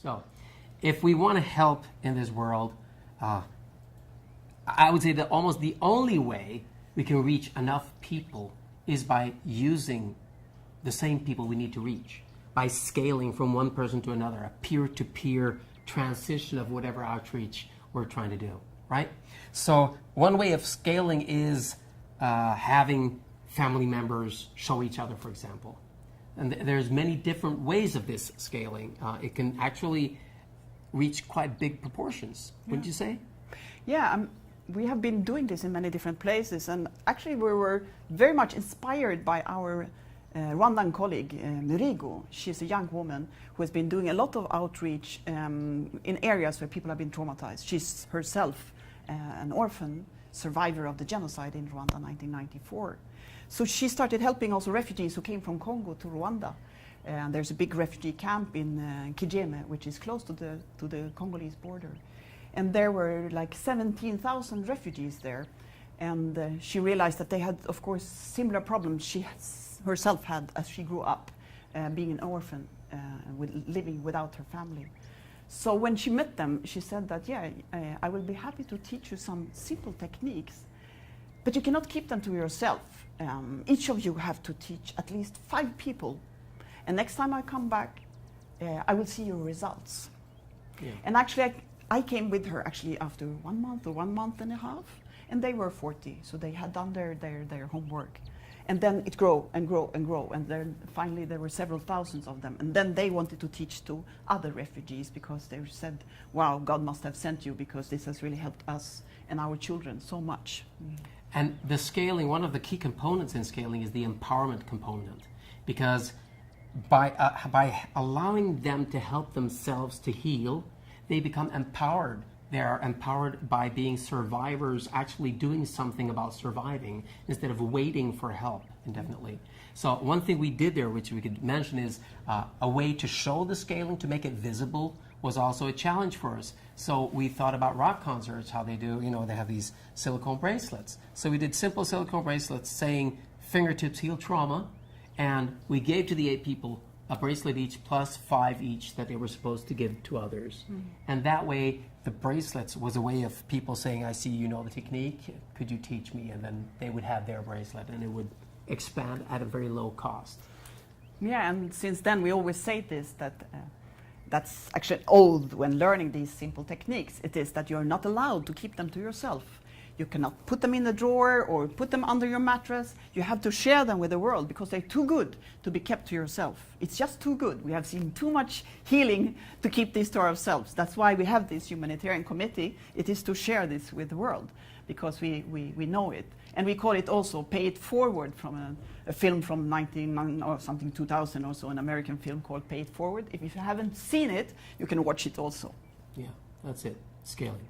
So, if we want to help in this world, I would say that almost the only way we can reach enough people is by using the same people we need to reach, by scaling from one person to another, a peer-to-peer transition of whatever outreach we're trying to do, right? So one way of scaling is having family members show each other, for example. And there's many different ways of this scaling. It can actually reach quite big proportions, wouldn't you say? Yeah, we have been doing this in many different places, and actually we were very much inspired by our Rwandan colleague, Mirigo. She's a young woman who has been doing a lot of outreach in areas where people have been traumatized. She's herself an orphan survivor of the genocide in Rwanda in 1994. So she started helping also refugees who came from Congo to Rwanda. And there's a big refugee camp in Kijeme, which is close to the Congolese border. And there were like 17,000 refugees there. And she realized that they had, of course, similar problems she herself had as she grew up, being an orphan, living without her family. So when she met them, she said that, yeah, I will be happy to teach you some simple techniques, but you cannot keep them to yourself. Each of you have to teach at least 5 people. And next time I come back, I will see your results. Yeah. And actually, I came with her actually after 1 month or 1 month and a half, and they were 40, so they had done their homework. And then it grew and grew and grew, and then finally there were several thousands of them. And then they wanted to teach to other refugees because they said, wow, God must have sent you because this has really helped us and our children so much. And the scaling, one of the key components in scaling is the empowerment component, because by allowing them to help themselves to heal, they become empowered. They are empowered by being survivors, actually doing something about surviving instead of waiting for help indefinitely. So one thing we did there, which we could mention, is a way to show the scaling, to make it visible, was also a challenge for us. So we thought about rock concerts, how they do, they have these silicone bracelets. So we did simple silicone bracelets saying fingertips heal trauma, and we gave to the 8 people a bracelet each plus 5 each that they were supposed to give to others. And that way, the bracelets was a way of people saying, I see you know the technique, could you teach me? And then they would have their bracelet and it would expand at a very low cost. Yeah, and since then we always say this, that that's actually old when learning these simple techniques. It is that you're not allowed to keep them to yourself. You cannot put them in a drawer or put them under your mattress. You have to share them with the world because they're too good to be kept to yourself. It's just too good. We have seen too much healing to keep this to ourselves. That's why we have this humanitarian committee. It is to share this with the world because we know it. And we call it also Pay It Forward, from a film from 2000 or so, an American film called Pay It Forward. If you haven't seen it, you can watch it also. Yeah, that's it. Scaling.